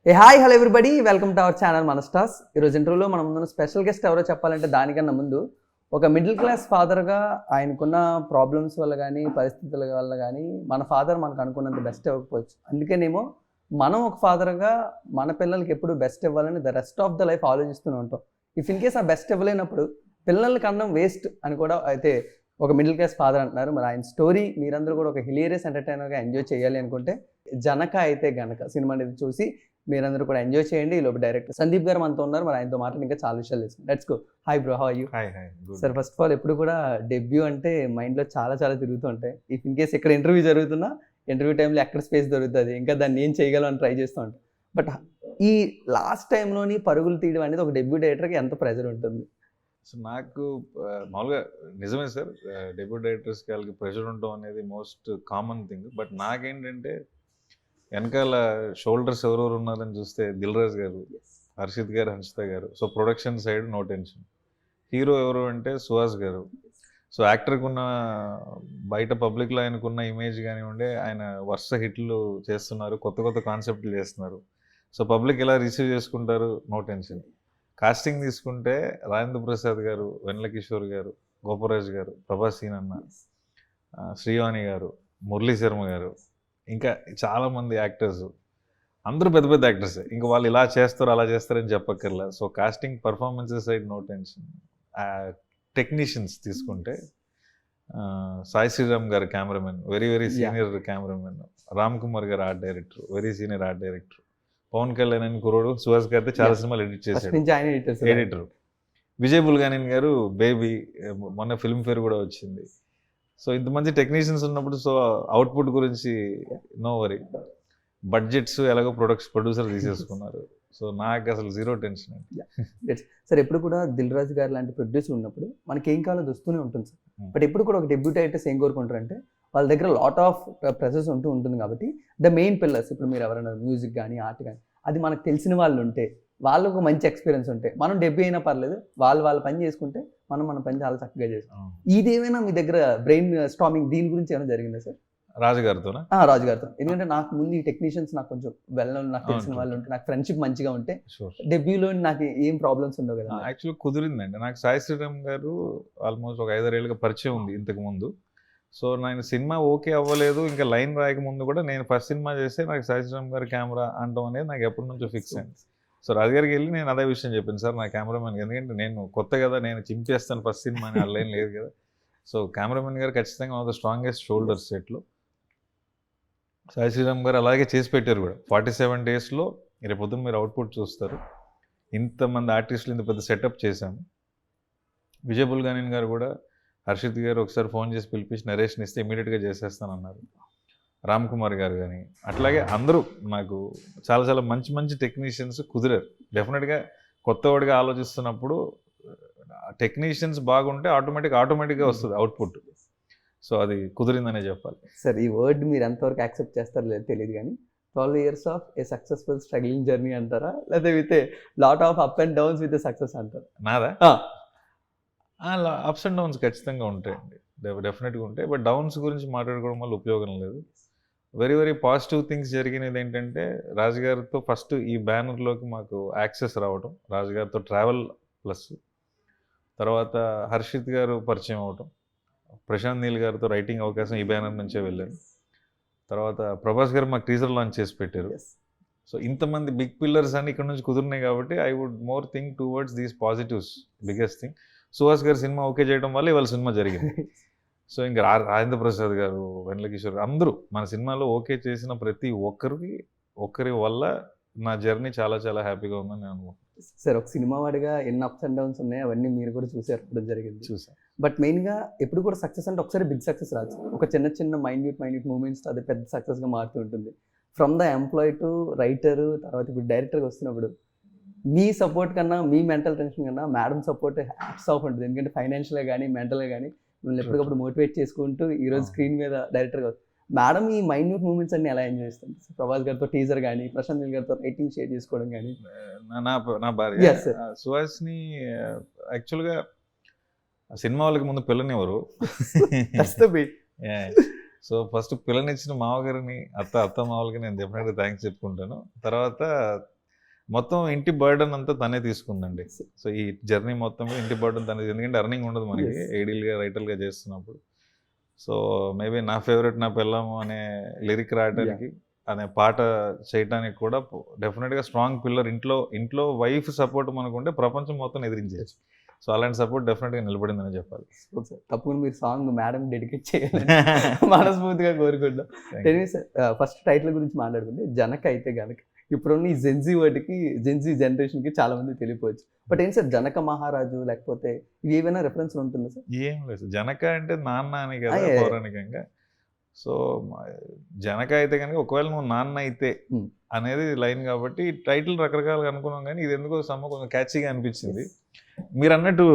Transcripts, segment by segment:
Hi hello everybody, welcome to our channel మన stars. ఈరోజు ఇంటర్వ్యూలో మనం ముందు స్పెషల్ గెస్ట్ ఎవరో చెప్పాలంటే దానికన్నా ముందు ఒక మిడిల్ క్లాస్ ఫాదర్గా ఆయనకున్న ప్రాబ్లమ్స్ వల్ల కానీ పరిస్థితుల వల్ల కానీ మన ఫాదర్ మనకు అనుకున్నంత బెస్ట్ ఇవ్వకపోవచ్చు. అందుకేనేమో మనం ఒక ఫాదర్గా మన పిల్లలకి ఎప్పుడు బెస్ట్ ఇవ్వాలని the rest of the life ఆలోచిస్తూనే ఉంటాం. ఇఫ్ ఇన్ కేస్ ఆ బెస్ట్ ఇవ్వలేనప్పుడు పిల్లలకి అన్నం వేస్ట్ అని కూడా అయితే ఒక మిడిల్ క్లాస్ ఫాదర్ అంటున్నారు. మరి ఆయన స్టోరీ మీరందరూ కూడా ఒక హిలేరియస్ ఎంటర్టైనర్గా ఎంజాయ్ చేయాలి అనుకుంటే జనక అయితే గనక సినిమా అనేది చూసి మీరందరూ కూడా ఎంజాయ్ చేయండి. ఈలోపు డైరెక్టర్ సందీప్ గారు మనతో ఉన్నారు. మరి ఆయనతో మాట్లాడి ఇంకా చాలా విషయాలు తెలుసు. Let's go. Hi bro, how are you? Sir, first of all ఎప్పుడు కూడా డెబ్యూ అంటే మైండ్లో చాలా తిరుగుతూ ఉంటాయి. ఇఫ్ ఇన్ కేస్ ఇక్కడ ఇంటర్వ్యూ జరుగుతున్నా ఇంటర్వ్యూ టైంలో ఎక్కడ స్పేస్ దొరుకుతుంది, ఇంకా దాన్ని ఏం చేయగలం అని ట్రై చేస్తూ ఉంటాం. బట్ ఈ లాస్ట్ టైంలోని పరుగులు తీయడం అనేది ఒక డెబ్యూ డైరెక్టర్కి ఎంత ప్రెజర్ ఉంటుంది? సో నాకు మామూలుగా నిజమే సార్, డెబ్యూ డైరెక్టర్స్కి వాళ్ళకి ప్రెషర్ ఉండడం అనేది మోస్ట్ కామన్ థింగ్. బట్ నాకేంటంటే వెనకాల షోల్డర్స్ ఎవరెవరు ఉన్నారని చూస్తే దిల్ రాజు గారు, హర్షిత్ గారు, హన్షిత గారు. So production side no tension. Hero ఎవరు అంటే సుహాస్ గారు. సో యాక్టర్కి ఉన్న బయట పబ్లిక్లో ఆయనకున్న ఇమేజ్ కానివ్వండి, ఆయన వరుస హిట్లు చేస్తున్నారు, కొత్త కాన్సెప్ట్లు చేస్తున్నారు. సో పబ్లిక్ ఎలా రిసీవ్ చేసుకుంటారు, నో టెన్షన్. కాస్టింగ్ తీసుకుంటే రాజేంద్ర ప్రసాద్ గారు, వెన్నెల కిషోర్ గారు, గోపరాజ్ గారు, ప్రభాస్ సీనన్న, శ్రీవాణి గారు, మురళీ శర్మ గారు, ఇంకా చాలామంది యాక్టర్స్, అందరూ పెద్ద యాక్టర్సే. ఇంకా వాళ్ళు ఇలా చేస్తారు అలా చేస్తారని చెప్పక్కర్లా. So casting performances side no tension. Technicians తీసుకుంటే Sai Sriram garu cameraman, very senior cameraman. Ram Kumar garu art director, very senior art director. Pawan Kalyan అని కురోడు, సుహాస్ గారితో చాలా సినిమాలు ఎడిట్ చేశాడు, ఎడిటర్. విజయ్ బుల్గానిన్ గారు బేబీ, మొన్న ఫిల్మ్ఫేర్ కూడా వచ్చింది. సో ఇంతమంది టెక్నీషియన్స్ ఉన్నప్పుడు సో అవుట్పుట్ గురించి నో వరీ. బడ్జెట్స్ ఎలాగో ప్రొడ్యూసర్ తీసేసుకున్నారు. సో నాకు అసలు జీరో టెన్షన్ అండి. సార్, ఎప్పుడు కూడా దిల్ రాజు గారు లాంటి ప్రొడ్యూసర్ ఉన్నప్పుడు మనకి ఏం కావాలో వస్తూనే ఉంటుంది సార్. బట్ ఎప్పుడు కూడా ఒక డెబ్యూ డైరెక్టర్స్ ఏం కోరుకుంటారంటే వాళ్ళ దగ్గర లాట్ ఆఫ్ ప్రెసెస్ ఉంటుంది కాబట్టి ద మెయిన్ పిల్లర్స్, ఇప్పుడు మీరు ఎవరైనా మ్యూజిక్ కానీ ఆర్ట్ కానీ అది మనకు తెలిసిన వాళ్ళు ఉంటే, వాళ్ళకు మంచి ఎక్స్పీరియన్స్ ఉంటే, మనం డెబ్యూ అయినా పర్లేదు, వాళ్ళ పని చేసుకుంటే మన పని చాలా చక్కగా చేస్తాం. ఇదేమైనా మీ దగ్గర బ్రెయిన్ స్టామింగ్ దీని గురించి ఏమైనా జరిగిందా సార్? రాజుగారితోనా? రాజుగారితో. ఎందుకంటే నాకు ముందు ఈ టెక్నీషియన్స్ నాకు కొంచెం నాకు తెలిసిన వాళ్ళు ఉంటే, నాకు ఫ్రెండ్షిప్ మంచిగా ఉంటే డెబ్యూలో నాకు ఏం ప్రాబ్లమ్స్ ఉండవు కదా. యాక్చువల్లీ కుదిరిందండి. నాకు సాయి శ్రీరామ్ గారు ఆల్మోస్ట్ ఒక 5-6 ఏళ్ళుగా పరిచయం ఉంది ఇంతకు ముందు. సో నేను సినిమా ఓకే అవ్వలేదు, ఇంకా లైన్ రాయకముందు కూడా నేను ఫస్ట్ సినిమా చేస్తే నాకు సాయి శ్రీరామ్ గారి కెమెరా అనడం అనేది నాకు ఎప్పటి నుంచో ఫిక్స్ అయింది. సో రాజుగారికి వెళ్ళి నేను అదే విషయం చెప్పాను, సార్ నా కెమెరామెన్, ఎందుకంటే నేను కొత్త కదా, నేను చింపేస్తాను ఫస్ట్ సినిమా అని లైన్ లేదు కదా. సో కెమెరామెన్ గారు ఖచ్చితంగా one of the strongest shoulders సెట్లో. సాయి శ్రీరామ్ గారు అలాగే చేసి పెట్టారు కూడా. 47 డేస్లో రేపు పొద్దున్న మీరు అవుట్పుట్ చూస్తారు. ఇంతమంది ఆర్టిస్టులు ఇంత పెద్ద సెటప్ చేశాము. విజయ్ బుల్గానిన్ గారు కూడా, హర్షిత్ గారు ఒకసారి ఫోన్ చేసి పిలిపించి నరేషన్ ఇస్తే ఇమీడియట్గా చేసేస్తానన్నారు. రామ్ కుమార్ గారు కానీ అట్లాగే అందరూ నాకు చాలా మంచి టెక్నీషియన్స్ కుదిరారు. డెఫినెట్గా కొత్తవాడిగా ఆలోచిస్తున్నప్పుడు టెక్నీషియన్స్ బాగుంటే ఆటోమేటిక్గా వస్తుంది అవుట్పుట్. సో అది కుదిరిందనే చెప్పాలి సార్. ఈ వర్డ్ మీరు ఎంతవరకు యాక్సెప్ట్ చేస్తారో లేదు తెలియదు కానీ 12 years of a successful struggling journey అంటారా, లేదా with a lot of up and downs with success అంటారా? నాదా? అప్స్ అండ్ డౌన్స్ ఖచ్చితంగా ఉంటాయండి, డెఫినెట్గా ఉంటాయి. బట్ డౌన్స్ గురించి మాట్లాడుకోవడం వల్ల ఉపయోగం లేదు. వెరీ పాజిటివ్ థింగ్స్ జరిగినది ఏంటంటే రాజుగారితో ఫస్ట్ ఈ బ్యానర్లోకి మాకు యాక్సెస్ రావడం, రాజుగారితో ట్రావెల్ ప్లస్, తర్వాత హర్షిత్ గారు పరిచయం అవడం, ప్రశాంత్ నీల్ గారితో రైటింగ్ అవకాశం ఈ బ్యానర్ నుంచే వెళ్ళాను. తర్వాత ప్రభాస్ గారు మాకు టీజర్ లాంచ్ చేసి పెట్టారు. సో ఇంతమంది బిగ్ పిల్లర్స్ అన్ని ఇక్కడ నుంచి కుదిరినాయి కాబట్టి I would more think towards these positives. Biggest thing Suhas గారు సినిమా ఓకే చేయడం వల్ల ఇవాళ సినిమా జరిగింది. సో ఇంకా రాజేంద్ర ప్రసాద్ గారు, వెన్నెల కిషోర్ అందరూ మన సినిమాలో ఓకే చేసిన ప్రతి ఒక్కరి వల్ల నా జర్నీ చాలా హ్యాపీగా ఉందని నేను అనుకుంటున్నాను. సార్, ఒక సినిమా వాడిగా ఎన్ని అప్స్ అండ్ డౌన్స్ ఉన్నాయి అవన్నీ మీరు కూడా చూసేటప్పుడు జరిగింది. చూసాను. బట్ మెయిన్గా ఎప్పుడు కూడా సక్సెస్ అంటే ఒకసారి బిగ్ సక్సెస్ రాదు, ఒక చిన్న మైన్యూట్ మూమెంట్స్ అది పెద్ద సక్సెస్గా మారుతూ ఉంటుంది. From the employee to writer, తర్వాత ఇప్పుడు డైరెక్టర్గా వస్తున్నప్పుడు మీ సపోర్ట్ కన్నా, మీ మెంటల్ టెన్షన్ కన్నా మేడం సపోర్ట్ హ్యాట్స్ ఆఫ్ ఉంటుంది. ఎందుకంటే ఫైనాన్షియల్గా కానీ మెంటల్గా కానీ మిమ్మల్ని ఎప్పటికప్పుడు మోటివేట్ చేసుకుంటూ ఈరోజు స్క్రీన్ మీద డైరెక్టర్గా మేడం ఈ మైన్యూట్ మూమెంట్స్ అన్ని ఎలా ఎంజాయ్ చేస్తుంది? ప్రభాస్ గారితో టీజర్ కానీ, ప్రశాంత్ నీల్ గారితో రైటింగ్ షేర్ చేసుకోవడం కానీ. నా భార్య సుహాస్ని యాక్చువల్గా సినిమా వాళ్ళకి ముందు పిల్లనివ్వరు. సో ఫస్ట్ పిల్లనిచ్చిన మామగారిని, అత్త మామూలుగా నేను డెఫినెట్గా థ్యాంక్స్ చెప్పుకుంటాను. తర్వాత మొత్తం ఇంటి బర్డన్ అంతా తనే తీసుకుందండి. సో ఈ జర్నీ మొత్తం ఇంటి బర్డన్ తనే, ఎందుకంటే అర్నింగ్ ఉండదు మనకి ఏడీలుగా రైటర్గా చేస్తున్నప్పుడు. సో మేబీ నా ఫేవరెట్ నా పిల్లము అనే లిరిక్ రాయడానికి, అనే పాట చేయడానికి కూడా డెఫినెట్గా స్ట్రాంగ్ పిల్లర్. ఇంట్లో వైఫ్ సపోర్ట్ మనకుంటే ప్రపంచం మొత్తం ఎదిరించేది. సో అలాంటి సపోర్ట్ డెఫినెట్గా నిలబడిందని చెప్పాలి. తప్పకుండా మీరు సాంగ్ మేడం డెడికేట్ చేయాలని మనస్ఫూర్తిగా కోరుకుంటాం. ఫస్ట్ టైటిల్ గురించి మాట్లాడుకుంటే జనక అయితే గనక ఇప్పుడున్న ఈ జెన్జీ వర్డ్కి, జెన్జీ జనరేషన్కి చాలా మంది తెలియపోవచ్చు. బట్ ఏంటి సార్ జనక మహారాజు లేకపోతే ఇవి ఏమైనా రెఫరెన్స్ ఉంటుందా సార్? ఏం లేదు, జనక అంటే నాన్న అని కదా పౌరాణికంగా. సో జనక అయితే కనుక ఒకవేళ నువ్వు నాన్న అయితే అనేది లైన్ కాబట్టి టైటిల్ రకరకాలుగా అనుకున్నాం, కానీ ఇది ఎందుకో కొంచెం క్యాచీగా అనిపించింది. మీరు అన్నట్టు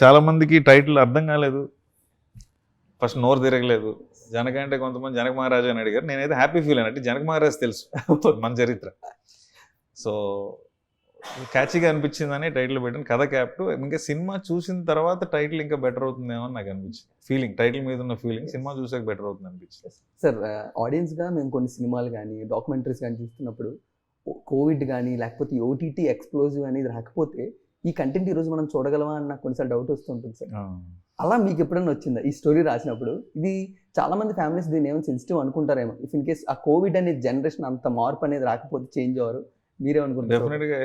చాలా మందికి టైటిల్ అర్థం కాలేదు, ఫస్ట్ నోరు తిరగలేదు. జనక అంటే కొంతమంది జనక మహారాజు అని అడిగారు. నేనైతే హ్యాపీ ఫీల్ అయినట్టు జనక మహారాజు తెలుసు మన చరిత్ర. సో క్యాచీగా అనిపించిందని టైటిల్ పెట్టాను, కథ క్యాప్ట్. ఇంకా సినిమా చూసిన తర్వాత టైటిల్ ఇంకా బెటర్ అవుతుందేమో అని నాకు అనిపించింది. ఫీలింగ్, టైటిల్ మీద ఉన్న ఫీలింగ్ సినిమా చూసాక బెటర్ అవుతుంది అనిపించింది. సార్ ఆడియన్స్గా మేము కొన్ని సినిమాలు కానీ డాక్యుమెంటరీస్ కానీ చూస్తున్నప్పుడు కోవిడ్ కానీ లేకపోతే ఓటీటీ ఎక్స్ప్లోజివ్ అనేది రాకపోతే ఈ కంటెంట్ ఈరోజు మనం చూడగలమా అని నాకు కొన్నిసార్లు డౌట్ వస్తుంటుంది సార్. అలా మీకు ఎప్పుడైనా వచ్చిందా ఈ స్టోరీ రాసినప్పుడు? ఇది చాలా మంది ఫ్యామిలీస్ దీన్ని ఏమైనా సెన్సిటివ్ అనుకుంటారేమో. ఇఫ్ ఇన్ కేస్ ఆ కోవిడ్ అనే జనరేషన్ అంత మార్పు అనేది రాకపోతే చేంజ్ అవ్వరు, మీరేమనుకుంటారు? డెఫినెట్గా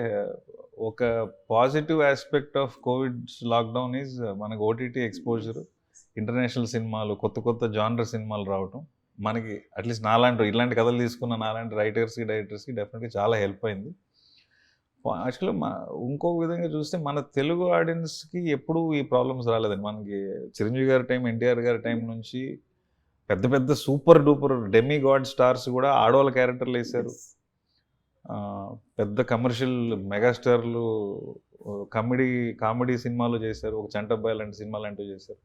ఒక positive aspect of Covid lockdown is మనకు ఓటీటీ ఎక్స్పోజర్, ఇంటర్నేషనల్ సినిమాలు, కొత్త కొత్త జానర్ సినిమాలు రావటం మనకి అట్లీస్ట్ నాలాంటి ఇలాంటి కథలు తీసుకున్న నాలాంటి రైటర్స్కి డైరెక్టర్స్కి డెఫినెట్గా చాలా హెల్ప్ అయింది. యాక్చువల్గా ఇంకొక విధంగా చూస్తే మన తెలుగు ఆడియన్స్కి ఎప్పుడూ ఈ ప్రాబ్లమ్స్ రాలేదండి. మనకి చిరంజీవి గారి టైం, ఎన్టీఆర్ గారి టైం నుంచి పెద్ద పెద్ద super duper demi God stars కూడా ఆడవాళ్ళ క్యారెక్టర్లు వేశారు. పెద్ద కమర్షియల్ మెగాస్టార్లు కామెడీ సినిమాలు చేశారు, ఒక చంటబ్బాయి లాంటి సినిమా లాంటివి చేశారు.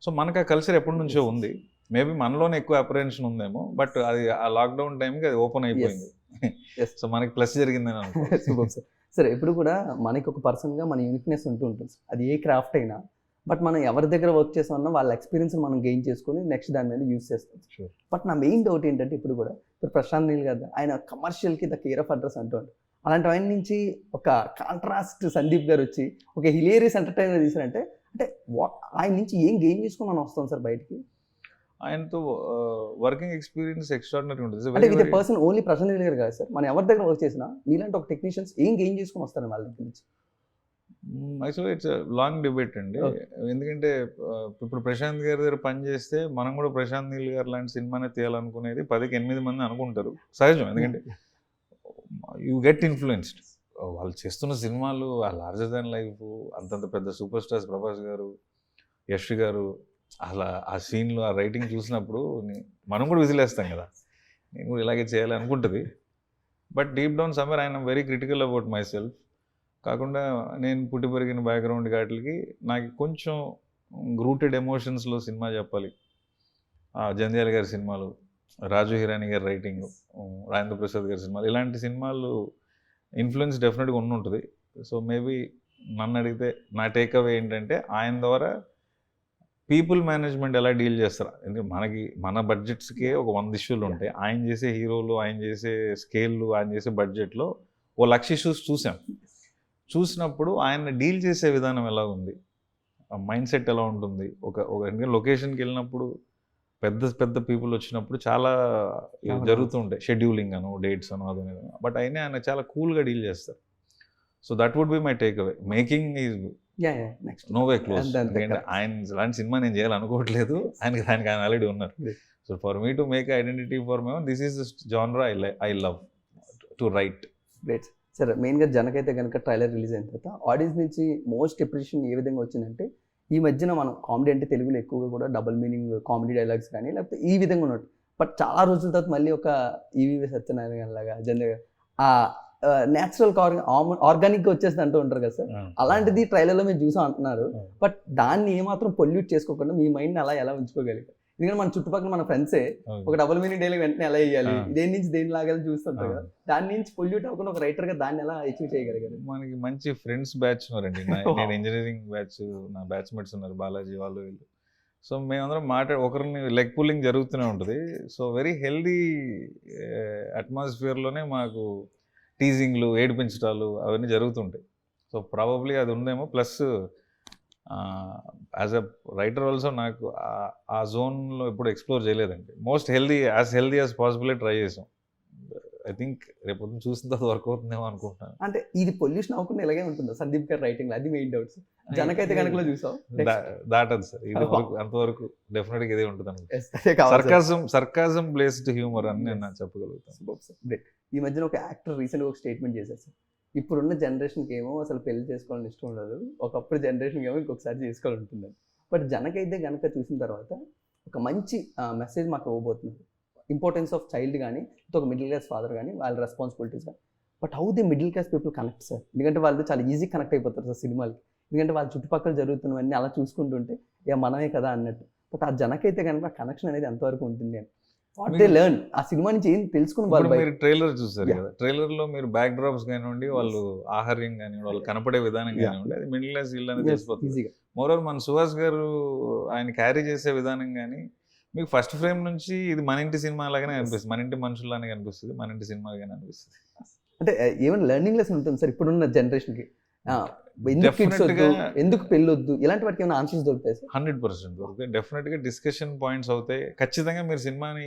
సో మనకు ఆ కల్చర్ ఎప్పటి నుంచో ఉంది. మేబీ మనలోనే ఎక్కువ అప్రహెన్షన్ ఉందేమో, బట్ అది ఆ లాక్డౌన్ టైంకి అది ఓపెన్ అయిపోయింది. సో మనకి ప్లస్ జరిగిందని అనుకుంటున్నాను. సరే, ఎప్పుడు కూడా మనకి ఒక పర్సన్గా మన యూనిక్నెస్ ఉంటూ ఉంటుంది. అది ఏ క్రాఫ్ట్ అయినా, బట్ మనం ఎవరి దగ్గర వర్క్ చేసామన్నా వాళ్ళ ఎక్స్పీరియన్స్ మనం గెయిన్ చేసుకొని నెక్స్ట్ దాని మీద యూజ్ చేస్తాం. బట్ నా మెయిన్ డౌట్ ఏంటంటే ఇప్పుడు ప్రశాంత్ నీల్ గారు ఆయన కమర్షియల్కి ద కేర్ ఆఫ్ అడ్రస్ అంటూ ఉంటారు. అలాంటి ఆయన నుంచి ఒక కాంట్రాస్ట్ సందీప్ గారు వచ్చి ఒక హిలేరియస్ ఎంటర్టైనర్ తీసారంటే అంటే ఆయన నుంచి ఏం గెయిన్ చేసుకొని మనం వస్తాం సార్ బయటికి? ఆయనతో వర్కింగ్ ఎక్స్పీరియన్స్ ఎక్స్ట్రాడినరీ ఉంటుంది. అంటే with person only Prashanth Neel గారు కాదు సార్, మనం ఎవరి దగ్గర వర్క్ చేసినా మీలాంటి ఒక టెక్నీషియన్స్ ఏం గెయిన్ చేసుకొని వస్తారు వాళ్ళ దగ్గర నుంచి? యాక్చువల్గా ఇట్స్ లాంగ్ డిబేట్ అండి. ఎందుకంటే ఇప్పుడు ప్రశాంత్ గారి దగ్గర పని చేస్తే మనం కూడా ప్రశాంత్ నీల్ గారు లాంటి సినిమానే తీయాలనుకునేది 10కి 8 మంది అనుకుంటారు, సహజం. ఎందుకంటే యూ గెట్ ఇన్ఫ్లుయెన్స్డ్. వాళ్ళు చేస్తున్న సినిమాలు ఆ లార్జర్ దాన్ లైఫ్, అంతంత పెద్ద సూపర్ స్టార్స్ ప్రభాస్ గారు, యష్ గారు, అలా ఆ సీన్లు ఆ రైటింగ్ చూసినప్పుడు మనం కూడా విజిలేస్తాం కదా, నేను కూడా ఇలాగే చేయాలి అనుకుంటుంది. But deep down somewhere I'm very critical about my self. కాకుండా నేను పుట్టి పెరిగిన బ్యాక్గ్రౌండ్ వాటికి నాకు కొంచెం రూటెడ్ ఎమోషన్స్లో సినిమా చెప్పాలి. జంధ్యాల గారి సినిమాలు, రాజు హిరాని గారి రైటింగ్, రాజేంద్ర ప్రసాద్ గారి సినిమాలు, ఇలాంటి సినిమాలు ఇన్ఫ్లుయెన్స్ డెఫినెట్గా ఉంటుంది. సో మేబీ నన్ను అడిగితే నా టేక్అవే ఏంటంటే ఆయన ద్వారా పీపుల్ మేనేజ్మెంట్ ఎలా డీల్ చేస్తారు. ఎందుకంటే మన బడ్జెట్స్కే ఒక 100 ఇష్యూలు ఉంటాయి. ఆయన చేసే హీరోలు, ఆయన చేసే స్కేళ్ళు, ఆయన చేసే బడ్జెట్లో 1,00,000 ఇష్యూస్ చూసినప్పుడు ఆయన డీల్ చేసే విధానం ఎలా ఉంది, మైండ్ సెట్ ఎలా ఉంటుంది. ఎందుకంటే లొకేషన్కి వెళ్ళినప్పుడు పెద్ద పీపుల్ వచ్చినప్పుడు చాలా జరుగుతూ ఉంటాయి, షెడ్యూలింగ్ అను, డేట్స్ అను, అది. బట్ ఆయన చాలా కూల్గా డీల్ చేస్తారు. So that would be my take away. Making is no way close. ఎందుకంటే ఆయన ఇలాంటి సినిమా నేను చేయాలనుకోవట్లేదు, ఆయన ఆల్రెడీ ఉన్నారు. So for me to make identity for my own, this is genre I love to write. Great sir. మెయిన్గా జనకైతే కనుక ట్రైలర్ రిలీజ్ అయిన తర్వాత ఆడియన్స్ నుంచి మోస్ట్ అప్రిషియేషన్ ఏ విధంగా వచ్చిందంటే, ఈ మధ్యన మనం కామెడీ అంటే తెలుగులో ఎక్కువగా కూడా డబుల్ మీనింగ్ కామెడీ డైలాగ్స్ కానీ లేకపోతే ఈ విధంగా ఉన్నట్టు, బట్ చాలా రోజుల తర్వాత మళ్ళీ ఒక ఈవీవి సత్యనారాయణ లాగా జనరల్గా ఆ న్యాచురల్ ఆర్గానిక్గా వచ్చేసి అంటూ ఉంటారు కదా సార్, అలాంటిది ట్రైలర్లో మీరు చూసాం అంటున్నారు. బట్ దాన్ని ఏమాత్రం పొల్యూట్ చేసుకోకుండా మీ మైండ్ని అలా ఎలా ఉంచుకోగలిగారు? ఎందుకంటే మన చుట్టుపక్కల మన ఫ్రెండ్సే ఒక డబుల్ మీనింగ్ డైలాగ్ వెంటనే ఎలా వేయాలి, దేని నుంచి దేని లాగాలి చూస్తుంటారు కదా, దాని నుంచి పొల్యూట్ అవ్వకుండా ఒక రైటర్గా దాన్ని ఎలా అచీవ్ చేయగలిగారు? మనకి మంచి ఫ్రెండ్స్ బ్యాచ్ ఉన్నారండి. నేను ఇంజనీరింగ్ బ్యాచ్, నా బ్యాచ్మేట్స్ ఉన్నారు, బాలాజీ వాళ్ళు వీళ్ళు. సో మేమందరం ఒకరిని లెగ్ పుల్లింగ్ జరుగుతూనే ఉంటుంది. సో వెరీ హెల్దీ అట్మాస్ఫియర్లోనే మాకు టీజింగ్లు, ఏడిపించడాలు అవన్నీ జరుగుతుంటాయి. సో ప్రాబబ్లీ అది ఉందేమో. Plus as a writer also నాకు ఆ జోన్లో ఎప్పుడు ఎక్స్ప్లోర్ చేయలేదండి. Most healthy as possible try చేసాం. ఐ థింక్ రేపు చూసిన తర్వాత వర్క్ అవుతుందేమో అనుకుంటున్నాను. అంటే ఇది పొల్యూషన్ అవ్వకుండా ఇలాగే ఉంటుందా సందీప్ గారి రైటింగ్? అది మెయిన్ డౌట్స్. జనకైతే కనుకలో చూసాం దాటదు సార్, ఇది వరకు అంతవరకు డెఫినెట్గా ఇదే ఉంటుంది అనుకుంటా. సర్కాజం బేస్డ్ హ్యూమర్ అని నేను చెప్పగలుగుతాను. ఈ మధ్యన ఒక యాక్టర్ రీసెంట్గా ఒక స్టేట్మెంట్ చేశారు సార్, ఇప్పుడున్న జనరేషన్కి ఏమో అసలు పెళ్లి చేసుకోవాలని ఇష్టం ఉండదు, ఒకప్పుడు జనరేషన్కి ఏమో ఇంకొకసారి చేసుకోవాలని ఉంటుంది. బట్ జనకైతే కనుక చూసిన తర్వాత ఒక మంచి మెసేజ్ మాకు ఇవ్వబోతున్నారు. ఇంపార్టెన్స్ ఆఫ్ చైల్డ్ కానీ, ఒక మిడిల్ క్లాస్ ఫాదర్ కానీ, వాళ్ళ రెస్పాన్సిబిలిటీస్ కానీ. But how the middle class people connect sir? ఎందుకంటే వాళ్ళు చాలా ఈజీ కనెక్ట్ అయిపోతారు సార్ సినిమాలకి. ఎందుకంటే వాళ్ళ చుట్టుపక్కల జరుగుతున్నవన్నీ అలా చూసుకుంటుంటే మనమే కదా అన్నట్టు. బట్ ఆ జనకైతే కనుక కనెక్షన్ అనేది ఎంతవరకు ఉంటుంది అని వాట్ దే లెర్న్, ఆ సినిమా నుంచి ఏం తెలుసుకుని వాళ్ళు. మీరు ట్రైలర్ చూసారు కదా, ట్రైలర్ లో మీరు బ్యాక్ డ్రాప్స్ కానివ్వండి, వాళ్ళు ఆహార్యం కానివ్వండి, వాళ్ళు కనపడే విధానం కానివ్వండి, అది మిడిల్ క్లాస్ ఇల్లు అనేది తెలిసిపోతుంది. మోరోవర్ మన సుహాస్ గారు ఆయన క్యారీ చేసే విధానం కానీ మీకు ఫస్ట్ ఫ్రేమ్ నుంచి ఇది మన ఇంటి సినిమా లాగానే అనిపిస్తుంది, మన ఇంటి మనుషుల్లానే కనిపిస్తుంది, మన ఇంటి సినిమా లాగానే అనిపిస్తుంది. అంటే ఏమైనా లెర్నింగ్ లెసన్ ఉంటుంది సార్ ఇప్పుడున్న జనరేషన్కి? ఎందుకు పెళ్ళొద్దు ఇలాంటి వాటికి ఏమైనా ఆన్సర్స్ దొరుకుతాయి సార్? 100% దొరుకుతాయి. డెఫినెట్గా డిస్కషన్ పాయింట్స్ అవుతాయి. ఖచ్చితంగా మీరు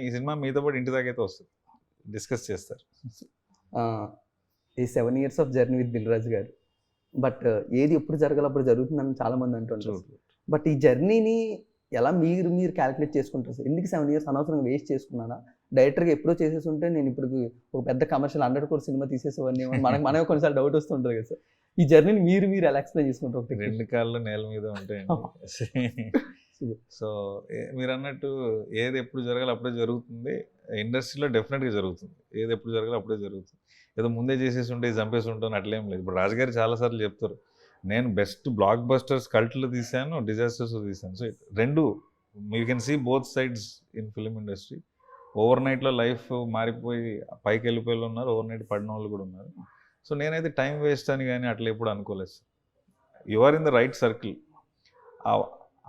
ఈ సినిమా మీతో పాటు ఇంటి దాకా అయితే వస్తుంది, డిస్కస్ చేస్తారు. ఈ 7 years of journey with Dil Raju garu, but ఏది ఎప్పుడు జరగాలి అప్పుడు జరుగుతుందని చాలా మంది అంటుంటారు. బట్ ఈ జర్నీని ఎలా మీరు క్యాలిక్యులేట్ చేసుకుంటారు సార్? ఎందుకు 7 years అనవసరంగా వేస్ట్ చేసుకున్నానా? డైరెక్టర్గా ఎప్పుడో చేసేసి ఉంటే నేను ఇప్పుడు ఒక పెద్ద కమర్షియల్ 100 crore సినిమా తీసేసేవాడిని, మనమే కొన్నిసార్లు డౌట్ వస్తుంటుంది కదా సార్. ఈ జర్నీని మీరు ఎలా ఎక్స్ప్లెయిన్ చేసుకుంటారు? 2 కాళ్ళు నేల మీద ఉంటాయండి. సో మీరు అన్నట్టు ఏది ఎప్పుడు జరగాలి అప్పుడే జరుగుతుంది. ఇండస్ట్రీలో డెఫినెట్గా జరుగుతుంది, ఏది ఎప్పుడు జరగాలి అప్పుడే జరుగుతుంది. ఏదో ముందే చేసేసి ఉంటే చంపేసి ఉంటాను అట్లేం లేదు. ఇప్పుడు రాజుగారు చాలాసార్లు చెప్తారు, నేను బెస్ట్ బ్లాక్ బస్టర్స్ కల్ట్లు తీశాను, డిజాస్టర్స్ తీశాను. So 2 you can see both sides in film industry. Over నైట్లో లైఫ్ మారిపోయి పైకి వెళ్ళిపోయి ఉన్నారు, ఓవర్ నైట్ పడిన వాళ్ళు కూడా ఉన్నారు. సో నేనైతే టైం వేస్ట్ అని కానీ అట్లా ఎప్పుడు అనుకోలేదు sir. You are in the right circle.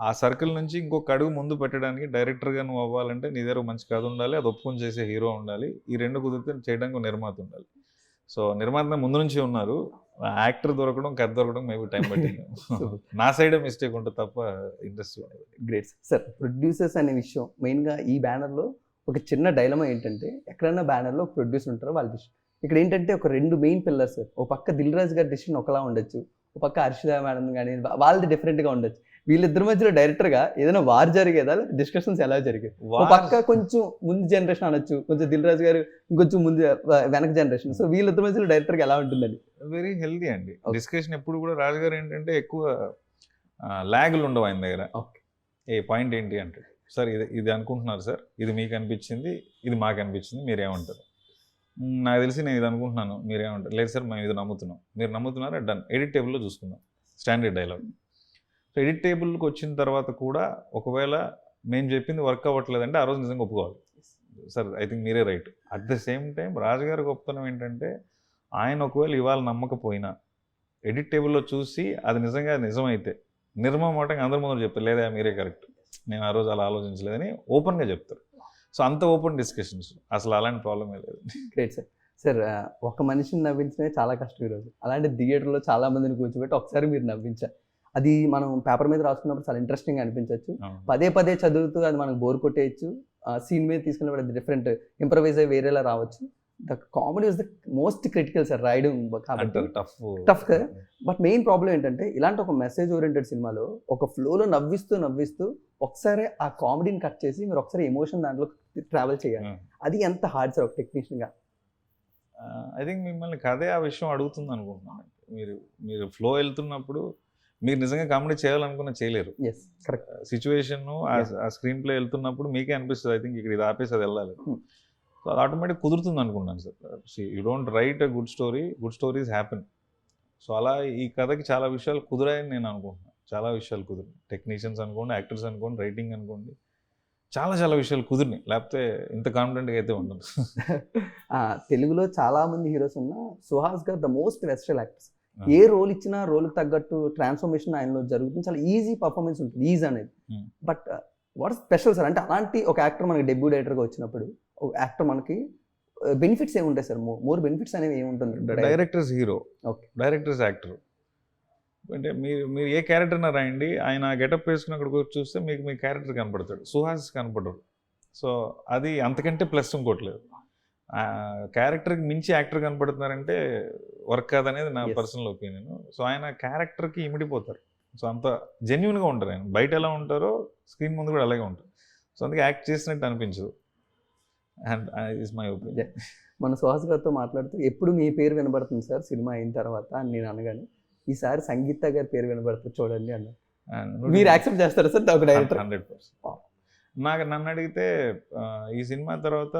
ఆ సర్కిల్ నుంచి ఇంకొక అడుగు ముందు పెట్టడానికి డైరెక్టర్గా నువ్వు అవ్వాలంటే నీ దగ్గర మంచి కథ ఉండాలి, అది ఒప్పుకొని చేసే హీరో ఉండాలి, ఈ 2 కుదిరితే చేయడానికి నిర్మాత ఉండాలి. సో నిర్మాత ముందు నుంచి ఉన్నారు, యాక్టర్ దొరకడం కథ దొరకడం మేబీ టైం పట్టింది. నా సైడే మిస్టేక్ ఉంటుంది తప్ప ఇండస్ట్రీ. Great sir. ప్రొడ్యూసర్స్ అనే విషయం మెయిన్గా ఈ బ్యానర్లో ఒక చిన్న డైలమా ఏంటంటే, ఎక్కడైనా బ్యానర్లో ప్రొడ్యూసర్ ఉంటారో వాళ్ళ డిసిషన్. ఇక్కడ ఏంటంటే ఒక 2 మెయిన్ పిల్లర్స్. ఒక పక్క దిల్ రాజు గారి డిసిషన్ ఒకలా ఉండొచ్చు, ఒక పక్క హర్షిత మేడం కానీ వాళ్ళది డిఫరెంట్గా ఉండొచ్చు. వీళ్ళిద్దరి మధ్యలో డైరెక్టర్గా ఏదైనా వార్ జరిగేదా, డిస్కషన్స్ ఎలా జరిగాయి? ఒక పక్క కొంచెం ముందు జనరేషన్ అనొచ్చు, కొంచెం దిల్ రాజు గారు ఇంకొంచెం ముందు వెనక జనరేషన్. సో వీళ్ళిద్దరి మధ్యలో డైరెక్టర్గా ఎలా ఉంటుందండి? వెరీ హెల్దీ అండి డిస్కషన్. ఎప్పుడు కూడా రాజుగారు ఏంటంటే ఎక్కువ ల్యాగులు ఉండవు ఆయన దగ్గర. ఏ పాయింట్ ఏంటి అంటే, సార్ ఇది అనుకుంటున్నారు సార్, ఇది మీకు అనిపించింది, ఇది మాకు అనిపించింది, మీరేమంటారు? నాకు తెలిసి నేను ఇది అనుకుంటున్నాను, మీరేమంటారు? లేదు సార్ మేము ఇది నమ్ముతున్నాం, మీరు నమ్ముతున్నారా, డన్, ఎడిట్ టేబుల్లో చూసుకుందాం, స్టాండర్డ్ డైలాగ్. సో ఎడిట్ టేబుల్కి వచ్చిన తర్వాత కూడా ఒకవేళ మేము చెప్పింది వర్క్ అవ్వట్లేదంటే ఆ రోజు నిజంగా ఒప్పుకోవాలి, సార్ ఐ థింక్ మీరే right. At the same time రాజుగారి గొప్పతనం ఏంటంటే, ఆయన ఒకవేళ ఇవాళ నమ్మకపోయినా ఎడిట్ టేబుల్లో చూసి అది నిజంగా నిజమైతే నిర్మమాటంగా అందరి ముందు చెప్తారు, లేదా మీరే కరెక్ట్, నేను ఆ రోజు అలా ఆలోచించలేదని ఓపెన్గా చెప్తారు. సో అంత ఓపెన్ డిస్కషన్స్, అసలు అలాంటి ప్రాబ్లమే లేదు. Great sir. సార్ ఒక మనిషిని నవ్వించడమే చాలా కష్టం ఈరోజు, అలాంటి థియేటర్లో చాలా మందిని కూర్చోబెట్టి ఒకసారి మీరు నవ్వించారు. అది మనం పేపర్ మీద రాసుకున్నప్పుడు చాలా ఇంట్రెస్టింగ్ అనిపించవచ్చు, పదే చదువుతూ అది మనకు బోర్ కొట్టేయచ్చు, సీన్ మీద తీసుకున్నప్పుడు అది డిఫరెంట్ ఇంప్రవైజ్ అయ్యి వేరేలా రావచ్చు. The comedy was the most critical sir రాయడం కాబట్టి టఫ్ కదా. బట్ మెయిన్ ప్రాబ్లం ఏంటంటే, ఇలాంటి ఒక మెసేజ్ ఓరియంటెడ్ సినిమాలో ఒక ఫ్లోలో నవ్విస్తూ ఒకసారి ఆ కామెడీని కట్ చేసి మీరు ఒకసారి ఎమోషన్ దాంట్లో ట్రావెల్ చేయాలి. అది ఎంత హార్డ్ సార్ ఒక టెక్నీషియన్గా? ఐ థింక్ మిమ్మల్ని కథే ఆ విషయం అడుగుతుంది అనుకుంటున్నాను. మీరు ఫ్లో వెళ్తున్నప్పుడు మీరు నిజంగా కామెడీ చేయాలనుకున్న చేయలేరు. సిచ్యువేషన్ ఆ స్క్రీన్ ప్లే వెళ్తున్నప్పుడు మీకే అనిపిస్తుంది, ఐ థింక్ ఇక్కడ ఇది ఆపేసి అది వెళ్ళాలి. సో అది ఆటోమేటిక్ కుదురుతుంది అనుకున్నాను sir. You don't write a good stories happen. So అలా ఈ కథకి చాలా విషయాలు కుదిరాయని నేను అనుకుంటున్నాను. చాలా విషయాలు కుదిరినాయి, టెక్నీషియన్స్ అనుకోండి, యాక్టర్స్ అనుకోండి, రైటింగ్ అనుకోండి, చాలా విషయాలు కుదిరినాయి. లేకపోతే ఇంత కాన్ఫిడెంట్గా అయితే ఉండదు. తెలుగులో చాలా మంది హీరోస్ ఉన్నా Suhas garu the most versatile actors. ఏ రోల్ ఇచ్చినా రోల్కి తగ్గట్టు ట్రాన్స్ఫర్మేషన్ ఆయనలో జరుగుతుంది, చాలా ఈజీ పర్ఫార్మెన్స్ ఉంటుంది, ఈజీ అనేది. బట్ వాట్ స్పెషల్ సార్ అంటే, అలాంటి ఒక యాక్టర్ మనకి డెబ్యూ డైరెక్టర్గా వచ్చినప్పుడు, ఒక యాక్టర్ మనకి బెనిఫిట్స్ ఏముంటాయి సార్? మోర్ బెనిఫిట్స్ అనేవి ఏముంటుంది? Directors hero, okay. Directors actor. అంటే మీరు ఏ క్యారెక్టర్న రాయండి, ఆయన గెటప్ వేసుకుని అక్కడికి వచ్చి చూస్తే మీకు మీ క్యారెక్టర్ కనపడతాడు, సుహాస్ కనపడరు. సో అది అంతకంటే ప్లస్ ఇంకోట్లేదు. క్యారెక్టర్కి మించి యాక్టర్ కనపడుతున్నారంటే వర్క్ కాదనేది నా Yes. Personal opinion. సో ఆయన క్యారెక్టర్కి ఇమిడిపోతారు. సో అంత జెన్యున్గా ఉంటారు ఆయన. బయట ఎలా ఉంటారో స్క్రీన్ ముందు కూడా అలాగే ఉంటారు. సో అందుకే యాక్ట్ చేసినట్టు అనిపించదు. And is my opinion. మన సుహాస్ గారితో మాట్లాడుతూ ఎప్పుడు మీ పేరు వినబడుతుంది సార్ సినిమా అయిన తర్వాత అని నేను అనగానే, ఈసారి సంగీత గారి పేరు వినబడుతుంది చూడండి అన్న. మీరు యాక్సెప్ట్ చేస్తారా సార్ ఒక డైరెక్టర్? 100%. నన్ను అడిగితే ఈ సినిమా తర్వాత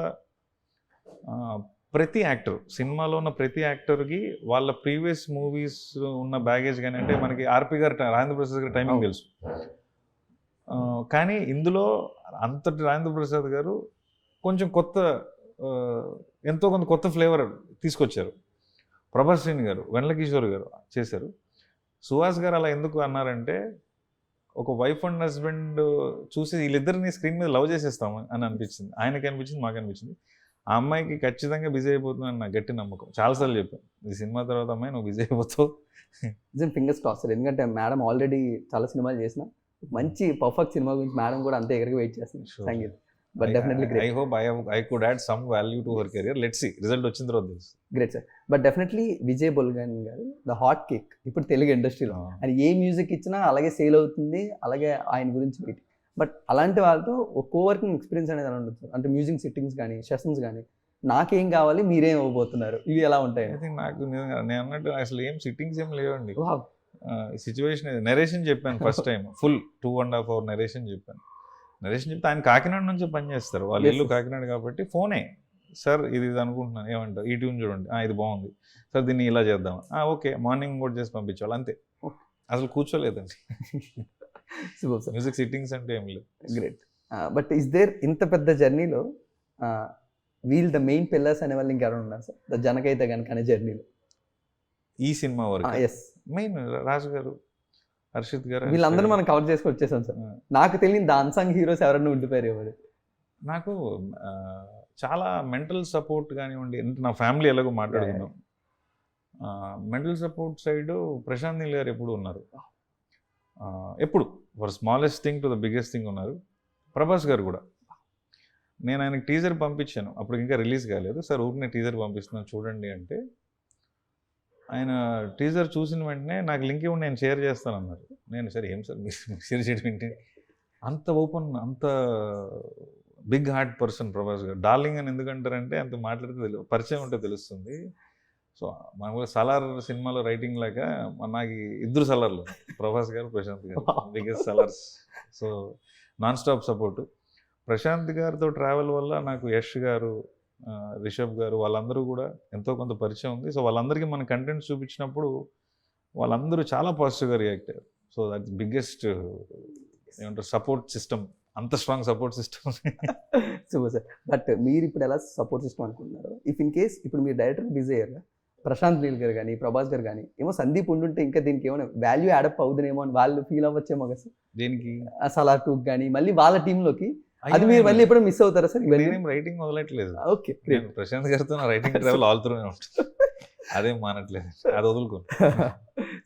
ప్రతి యాక్టర్, సినిమాలో ఉన్న ప్రతి యాక్టర్కి వాళ్ళ ప్రీవియస్ మూవీస్ ఉన్న బ్యాగేజ్ కానీ, అంటే మనకి ఆర్పి గారు, రాజేంద్ర ప్రసాద్ గారి టైమింగ్ తెలుసు. కానీ ఇందులో అంతటి రాజేంద్ర ప్రసాద్ గారు కొంచెం కొత్త, ఎంతో కొంత కొత్త ఫ్లేవర్ తీసుకొచ్చారు. ప్రభాస్ శ్రీని గారు, వెన్నెల కిషోర్ గారు చేశారు. సుహాస్ గారు అలా ఎందుకు అన్నారంటే, ఒక వైఫ్ అండ్ హస్బెండ్ చూసి వీళ్ళిద్దరిని స్క్రీన్ మీద లవ్ చేసేస్తాము అని అనిపించింది. ఆయనకి అనిపించింది, మాకు అనిపించింది. ఆ అమ్మాయికి ఖచ్చితంగా బిజీ అయిపోతుందని నాకు గట్టి నమ్మకం. చాలాసార్లు చెప్పాను, ఈ సినిమా తర్వాత అమ్మాయి నువ్వు బిజీ అయిపోతావు. ఫింగర్స్ క్రాస్ సార్, ఎందుకంటే మేడం ఆల్రెడీ చాలా సినిమాలు చేసిన మంచి పర్ఫెక్ట్ సినిమా గురించి మేడం కూడా అంతే ఎగరగా వెయిట్ చేస్తుంది. Sangeeth but definitely I hope I could add some value to her career. Let's see, result వచ్చిన తర్వాత తెలుసు. Great sir. But definitely Vijay Bulganin garu the hot cake ఇప్పుడు తెలుగు ఇండస్ట్రీలో. ఆయన ఏ మ్యూజిక్ ఇచ్చినా అలాగే సేల్ అవుతుంది, అలాగే ఆయన గురించి వెయిట్. బట్ అలాంటి వాళ్ళతో ఒక కోవర్కింగ్ ఎక్స్పీరియన్స్ అనేది ఎలా ఉంటుంది సార్? అంటే మ్యూజిక్ సిట్టింగ్స్ కానీ, సెషన్స్ కానీ, నాకేం కావాలి మీరేం ఇవ్వబోతున్నారు, ఇవి ఎలా ఉంటాయి? ఐ థింక్ నాకు నేను అన్నట్టు అసలు ఏం సిట్టింగ్స్ ఏం లేవండి. సిచ్యువేషన్ నెరేషన్ చెప్పాను first time, full 2.5 hour narration చెప్పాను. నెరేషన్ చెప్తే ఆయన కాకినాడ నుంచి పనిచేస్తారు, వాళ్ళ ఇల్లు కాకినాడ కాబట్టి ఫోనే, సార్ ఇది అనుకుంటున్నాను, ఏమంటారు, ఈ ట్యూన్ చూడండి, ఇది బాగుంది సార్, దీన్ని ఇలా చేద్దాం, ఓకే, మార్నింగ్ కూడా చేసి పంపించేవాళ్ళు అంతే. అసలు కూర్చోలేదండి. మ్యూజిక్ సిట్టింగ్స్ అంటే ఏం లేదు. గ్రేట్. బట్ ఇస్ దేర్ ఇంత పెద్ద జర్నీలో వీల్ ద మెయిన్ పిల్లర్స్ అనే వాళ్ళు ఇంకెవరైనా ఉన్నారు సార్ ద జనకైతే కనుక అనే జర్నీలో? ఈ సినిమా వరకు ఎస్, మెయిన్ రాజు గారు, హర్షిత్ గారు, వీళ్ళందరూ మనం కవర్ చేసుకొని వచ్చేసాం సార్. నాకు తెలియని ద అన్సంగ్ హీరోస్ ఎవరన్నా ఉండిపోయారు ఎవరు? నాకు చాలా మెంటల్ సపోర్ట్ కానివ్వండి, నా ఫ్యామిలీ ఎలాగో మాట్లాడుకున్నాం, mental support side Prashanth Neel గారు ఎప్పుడు ఉన్నారు, ఎప్పుడు for smallest thing to the biggest thing ఉన్నారు. ప్రభాస్ గారు కూడా, నేను ఆయనకి టీజర్ పంపించాను, అప్పుడు ఇంకా రిలీజ్ కాలేదు, సార్ ఊరినే టీజర్ పంపిస్తున్నాను చూడండి అంటే, ఆయన టీజర్ చూసిన వెంటనే నాకు లింక్ ఇవ్వండి నేను షేర్ చేస్తాను అన్నారు. నేను సరే ఏం సార్ మీరు షేర్ చేయడం ఏంటి, అంత ఓపెన్, అంత బిగ్ హార్ట్ పర్సన్ ప్రభాస్ గారు. డార్లింగ్ అని ఎందుకంటారంటే అంత మాట్లాడితే పరిచయం ఉంటే తెలుస్తుంది. సో మనకు సలార్ సినిమాలో రైటింగ్ లాగా నాకు ఇద్దరు సలార్లు, Prabhas garu, Prashanth garu, biggest Salaars. So non stop support. Prashanth గారితో ట్రావెల్ వల్ల నాకు యష్ గారు, రిషబ్ గారు, వాళ్ళందరూ కూడా ఎంతో కొంత పరిచయం ఉంది. సో వాళ్ళందరికీ మన కంటెంట్ చూపించినప్పుడు వాళ్ళందరూ చాలా పాజిటివ్గా రియాక్ట్ అయ్యారు. సో దట్ బిగ్గెస్ట్ ఏమంటారు సపోర్ట్ సిస్టమ్, అంత strong support system. Super sir. But మీరు ఇప్పుడు ఎలా సపోర్ట్ సిస్టమ్ అనుకుంటున్నారు? ఇఫ్ ఇన్ కేస్ ఇప్పుడు మీరు డైరెక్టర్ బిజీ అయ్యారు, ప్రశాంత్ నీల్ గారు కానీ, ప్రభాస్ గారు కానీ, ఏమో సందీప్ ఉండుంటే ఇంకా దీనికి ఏమైనా వాల్యూ యాడప్ అవుతుందేమో అని వాళ్ళు ఫీల్ అవ్వచ్చేమో కదా సార్. దీనికి సలార్ 2 కానీ మళ్ళీ వాళ్ళ టీంలోకి అది మీరు మళ్ళీ ఎప్పుడో మిస్ అవుతారా సార్? నేనేం రైటింగ్ వదలట్లేదు. ఓకే, ప్రశాంత్ గారితో నా రైటింగ్ ట్రావెల్ ఆల్ త్రూనే ఉంటుంది, అదేం మానట్లేదు, అది వదులుకోండి.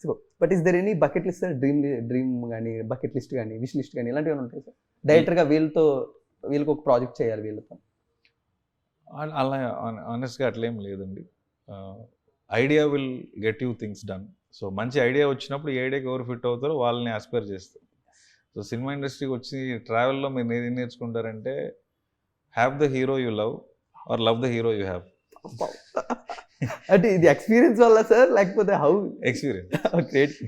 So but is there any bucket list sir? Dream కానీ, బకెట్ లిస్ట్ కానీ, విష్ లిస్ట్ కానీ ఇలాంటివి ఉంటాయి సార్ డైరెక్టర్గా? వీళ్ళకి ఒక ప్రాజెక్ట్ చేయాలి వీళ్ళతో, అలా ఆనెస్ట్గా అట్లేం లేదండి. Idea will get you things done. So మంచి ఐడియా వచ్చినప్పుడు ఏ ఐడియాకి ఎవరు ఫిట్ అవుతారో వాళ్ళని ఆస్పైర్ చేస్తారు. సో సినిమా ఇండస్ట్రీకి వచ్చి ట్రావెల్లో మీరు ఏం నేర్చుకుంటారంటే, have the hero you love or love the hero you have. అంటే ఇది ఎక్స్పీరియన్స్ వల్ల సార్, లేకపోతే how? Experience. Great,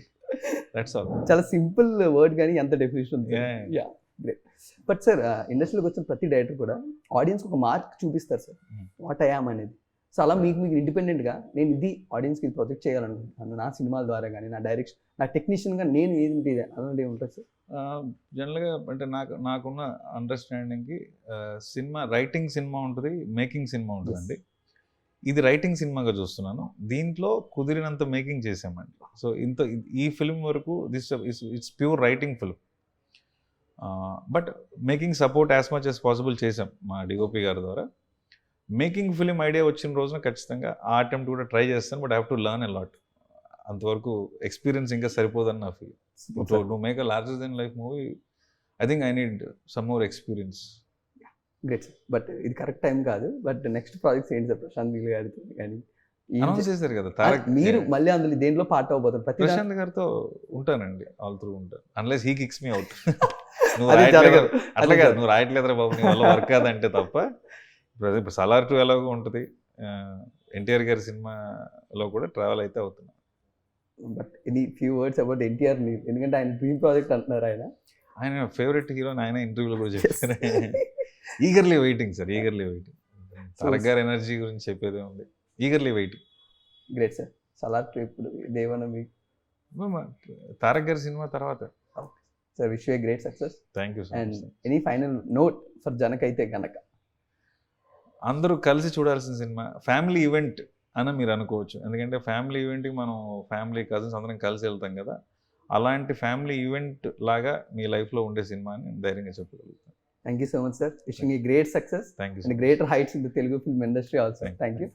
that's all. చాలా సింపుల్ వర్డ్ కానీ ఎంత డెఫినేషన్ ఉంది. Yeah, great. బట్ సార్ ఇండస్ట్రీలోకి వచ్చిన ప్రతి డైరెక్టర్ కూడా ఆడియన్స్కి ఒక మార్క్ చూపిస్తారు సార్, వాట్ ఐ యామ్ అనేది. సో అలా మీకు ఇండిపెండెంట్గా నేను ఇది ఆడియన్స్కి ఇది ప్రొజెక్ట్ చేయాలనుకుంటున్నాను, నా సినిమాల ద్వారా కానీ, నా డైరెక్షన్, నా టెక్నీషియన్గా నేను ఏంటి అలాంటివి ఉంటుంది సార్? జనరల్గా అంటే నాకున్న అండర్స్టాండింగ్కి సినిమా రైటింగ్ సినిమా ఉంటుంది, మేకింగ్ సినిమా ఉంటుందండి. ఇది రైటింగ్ సినిమాగా చూస్తున్నాను, దీంట్లో కుదిరినంత మేకింగ్ చేసామండి. సో ఈ ఫిల్మ్ వరకు it's pure writing film, but making support as much as possible చేసాం మా డిఓపి గారి ద్వారా. మేకింగ్ ఫిలిం ఐడియా వచ్చిన రోజున ఖచ్చితంగా ఆ అటెంప్ట్ కూడా ట్రై చేస్తాను, but have to learn a lot. అంతవరకు ఎక్స్పీరియన్స్ ఇంకా సరిపోదని నా feel. To make a larger than life movie I think I need some more experience. Great sir. But ఇది కరెక్ట్ టైం కాదు. బట్ నెక్స్ట్ ప్రాజెక్ట్స్ ఏంటి sir Prashanth Neel గారితో కానీ announce చేశారు కదా తారక్. మీరు మళ్ళీ అందులో దేంట్లో పార్ట్ అవ్వబోతారు? ప్రతి ప్రశాంత్ గారితో ఉంటానండి, ఆల్ త్రూ ఉంటాను, unless he kicks me out. నువ్వు అది రాయట్లేదు జరగదు. అట్లా కాదు, నువ్వు రాయట్లేదురా బాబు నీ వల్ల వర్క్ కాదంటే తప్ప. ఇప్పుడు సలార్ 2 ఎలాగో ఉంటుంది, ఎన్టీఆర్ గారి సినిమాలో కూడా ట్రావెల్ అయితే అవుతున్నా. But any few words about NTR Neel, ఎందుకంటే ఆయన డ్రీమ్ ప్రాజెక్ట్ అంటున్నారు ఆయన. ఆయన ఫేవరెట్ హీరో అని ఆయన ఇంటర్వ్యూలో కూడా చెప్పారు. Eagerly waiting sir, eagerly waiting. Tarak గారి ఎనర్జీ గురించి చెప్పేదే ఉంది, eagerly waiting. Great sir. Salaar ఇప్పుడు దేవన మీకు తారక్ గారి సినిమా తర్వాత. Sir wish you A great success. Thank you so and much. Any final note for Janak అయితే కనుక? అందరూ కలిసి చూడాల్సిన సినిమా, ఫ్యామిలీ ఈవెంట్ అని మీరు అనుకోవచ్చు. ఎందుకంటే ఫ్యామిలీ ఈవెంట్కి మనం ఫ్యామిలీ కజిన్స్ అందరం కలిసి వెళ్తాం కదా, అలాంటి ఫ్యామిలీ ఈవెంట్ లాగా మీ లైఫ్లో ఉండే సినిమా అని ధైర్యంగా చెప్పగలుగుతాను. Thank you so much sir. Wishing a great success thank you. And greater heights in the Telugu film industry also. Thank you. Thank you.